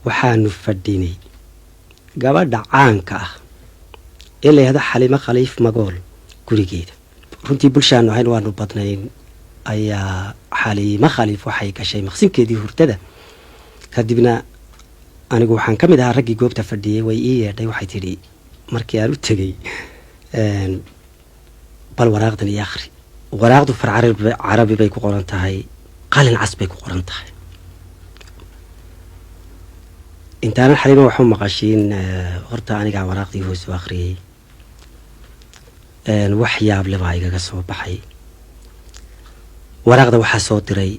waxaanu fadhinay gabadha caanka ah ee la yidhaahdo Xaliimo Khaliif Magool gurigeeda. runtii bulshaanu ahayn waanu badnayn ayaa Xaliimo Khaliif waxay gashay maqsinkeedii hurdada. kadibna anigu waxaan ka mid ahaa raggii goobta fadhiyay. way ii yeedhay waxay tidhi markii aan u tegey bal waraaqdan iyo akhri. waraaqdu far carabi bay ku qoran tahay, qalin cas bay ku qoran tahay. intaanan Xaliimo waxu maqashiin horta aniga waraaqdii hoos u akhriyay. wax yaab leh baa igaga soo baxay. waraaqda waxaa soo diray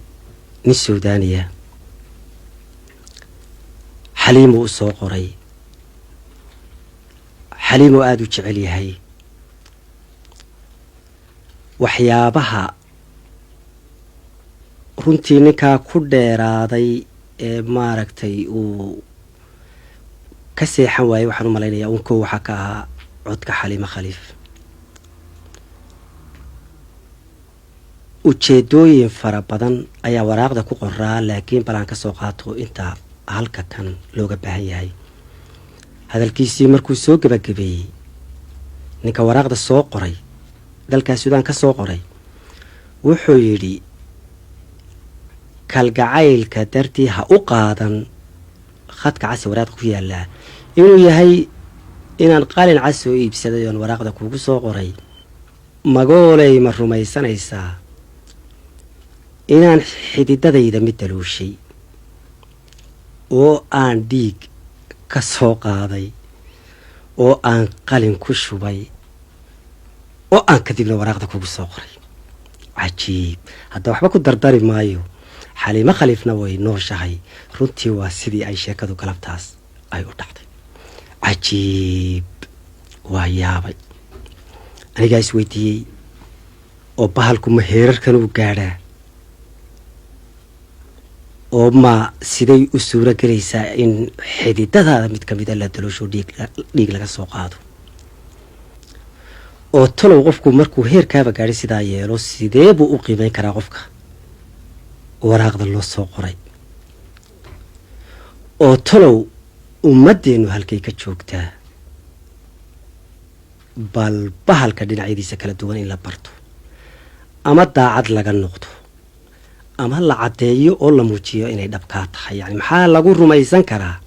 nin Suudaaniya. Xaliimo u soo qoray. Xaliimo aad u jecel yahay. waxyaabaha runtii ninkaa ku dheeraaday ee maaragtay uu ka seexan waayey waxaan u malaynayaa unkoo waxaa ka ahaa codka Xaliimo Khaliif. ujeedooyin fara badan ayaa waraaqda ku qoraa, laakiin balaan ka soo qaato inta halka kan looga baahan yahay. hadalkiisii markuu soo gabagabeeyey ninka waraaqda soo qoray, dalka Suudaan ka soo qoray, wuxuu yidhi kalgacaylka dartii ha u qaadan khadka cas waraaqda ku yaala inuu yahay inaan qalin cas soo iibsaday oo waraaqda kuugu soo qoray. Magoolay ma rumaysanaysaa inaan xididadayda mid daluushay oo aan dhiig ka soo qaaday oo aan qalin ku shubay oo aan kadibna waraaqda kuugu soo qoray. cajiib. hadda waxba ku dardari maayo. Xaliimo Khaliifna way nooshahay. runtii waa sidii ay sheekadu galabtaas ay u dhacday. cajiib. waa yaabay. anigaa isweydiiyey oo bahalku ma heerarkan u gaadhaa oo ma siday u suura gelaysaa in xididadaada mid ka mida la daloosho dhiig laga soo qaado oo talow qofku markuu heerkaaba gaadhay sidaa yeelo sidee buu u qiimeyn karaa qofka waraaqda loo soo qoray oo talow ummadeennu halkay ka joogtaa bal bahalka dhinacyadiisa kala duwan in la barto ama daacad laga noqdo ama la cadeeyo oo la muujiyo inay dhabkaa tahay. yani maxaa lagu rumaysan karaa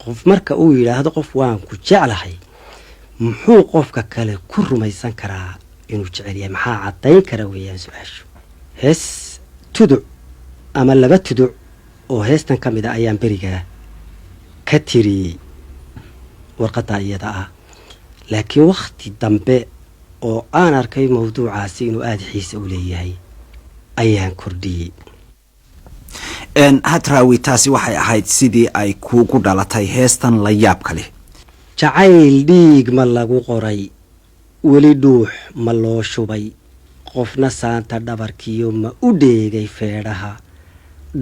qof marka uu yidhaahdo qof waan ku jeclahay muxuu qofka kale ku rumaysan karaa inuu jecel yahay? maxaa caddayn kara weeyaan su-aashu. hees tuduc ama laba tuduc oo heestan ka mid a ayaan berigaa ka tiriyey warqadda iyada ah, laakiin wakhti dambe oo aan arkay mawduucaasi inuu aada xiise u leeyahay ayaan kordhiyey. hadraawi taasi waxay ahayd sidii ay kuugu dhalatay heestan la yaabka leh. jacayl dhiig ma lagu qoray, weli dhuux ma loo shubay, qofna saanta dhabarkiyo ma u dheegay feedhaha,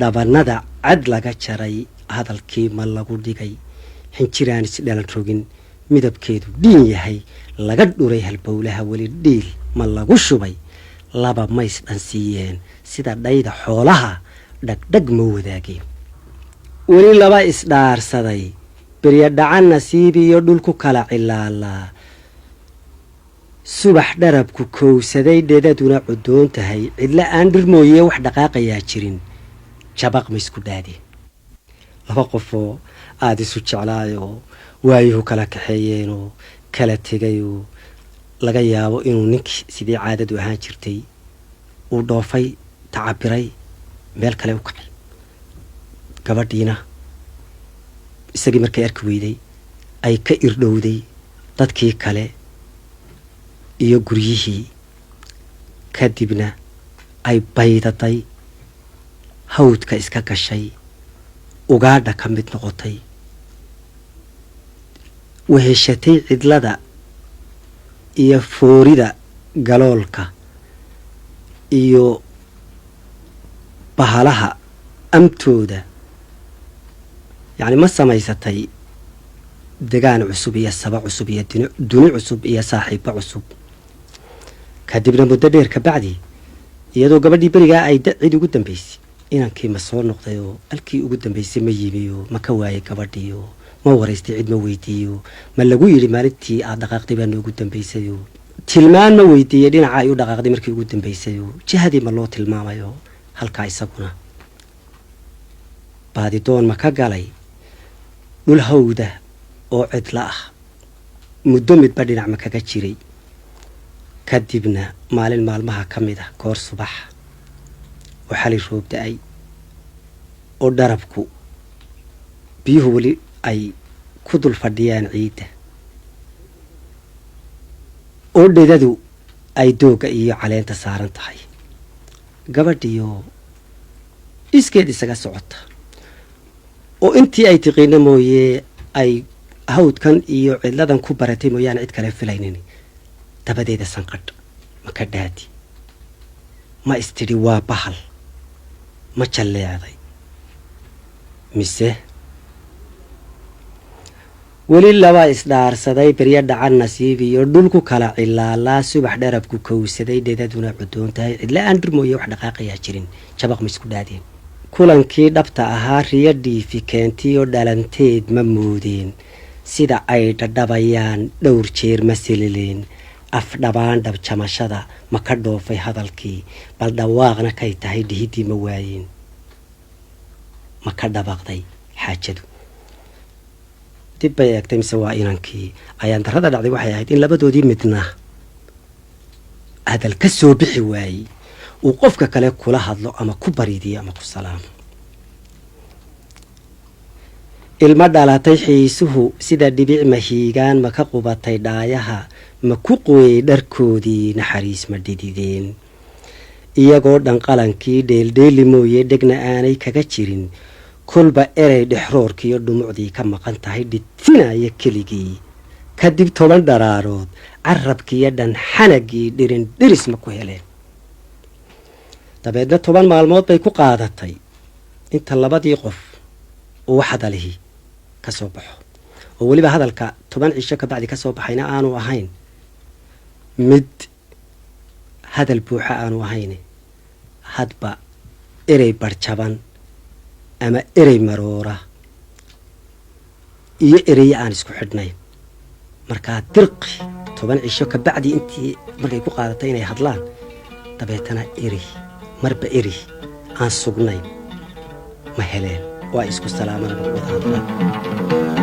dhabannada cad laga jaray, hadalkii ma lagu dhigay, xinjiraan isdhalan rogin, midabkeedu dhiin yahay, laga dhuray halbowlaha, weli dhiil ma lagu shubay, laba mays dhansiiyeen sida dhayda xoolaha, dhagdhag ma wadaageen, weli laba isdhaarsaday, berya dhacan nasiib iyo dhulku kala cilaalaa, subax dharabku kowsaday, dhedaduna cudoon tahay, cidla aan dhir mooye wax dhaqaaqayaa jirin, jabaq ma isku dhaadeen. laba qofoo aada isu jeclaayoo waayuhu kala kaxeeyeenoo kala tegayoo laga yaabo inuu ninkii sidii caadadu ahaan jirtay uu dhoofay, tacabiray, meel kale u kacay. gabadhiina isagii markay arki weyday ay ka irdhowday dadkii kale iyo guryihii, kadibna ay baydaday, hawdka iska gashay, ugaadha ka mid noqotay, weheshatay cidlada iyo foorida galoolka iyo bahalaha amtooda. yani ma samaysatay degaan cusub iyo saba cusub iyo duni cusub iyo saaxiibo cusub. kadibna muddo dheer ka bacdi iyadoo gabadhii berigaa ay cid ugu dambaysay inankii ma soo noqdayoo halkii ugu dambaysay ma yimiyo ma ka waayay gabadhiiyo ma waraystay cid ma weydiiyo ma lagu yidhi maalintii aad dhaqaaqday baa noogu dambaysayo tilmaan ma weydiiyey dhinaca ay u dhaqaaqday markii ugu dambaysayo jihadii ma loo tilmaamayo halkaa isaguna baadidoon ma ka galay dhul hawda oo cidla ah muddo midba dhinac ma kaga jiray kadibna maalin maalmaha ka mid ah goor subax oo xali roob da-ay oo dharabku biyuhu weli ay ku dul fadhiyaan ciidda oo dhedadu ay doogga iyo caleenta saaran tahay gabadhiyo iskeed isaga socota oo intii ay tiqiina mooye ay hawdkan iyo cidladan ku baratay mooyaane cid kale filaynin dabadeeda sanqadh ma ka dhaadi ma istidhi waa bahal ma jalleecday mise weli laba isdhaarsaday beryo dhacan nasiib iyo dhulku kala cilaalaa subax dharabku kowsaday dhedaduna cudoon tahay cidla aan dhir mooye wax dhaqaaqayaa jirin jabaq ma isku dhaadeen kulankii dhabta ahaa riyo dhiifi keentiyo dhalanteed ma moodeen sida ay dhadhabayaan dhowr jeer ma silileen afdhabaan dhabjamashada ma ka dhoofay hadalkii bal dhawaaqna kay tahay dhihiddii ma waayeen ma ka dhabaqday xaajadu dib bay eegtay mise waa inankii ayaan darrada dhacday waxay ahayd in labadoodii midna hadal ka soo bixi waayey uu qofka kale kula hadlo ama ku bariidiyo ama ku salaamo ilma dhalatay xiisuhu sida dhibic mahiigaan ma ka qubatay dhaayaha ma ku qoyey dharkoodii naxariis ma dhidideen iyagoo dhan qalankii dheeldheeli mooye dhegna aanay kaga jirin kolba erey dhexroorkiiyo dhumucdii ka maqan tahay dhidfinaya keligii kadib 10 dharaarood carabkiiyo dhan xanagii dhirin dhiris ma ku heleen dabeedna 10 maalmood bay ku qaadatay inta labadii qof oo wax hadalihii ka soo baxo oo weliba hadalka 10 cisho ka bacdi ka soo baxayna aanu ahayn mid hadal buuxa aanu ahayn hadba erey barjaban ama erey maroora iyo erey aan isku xidhnayn markaa dirqi 10 cisho ka bacdi intii markay ku qaadatay inay hadlaan dabeetana erey marba erey aan sugnayn ma heleen waa isku salaaman wada hadlaan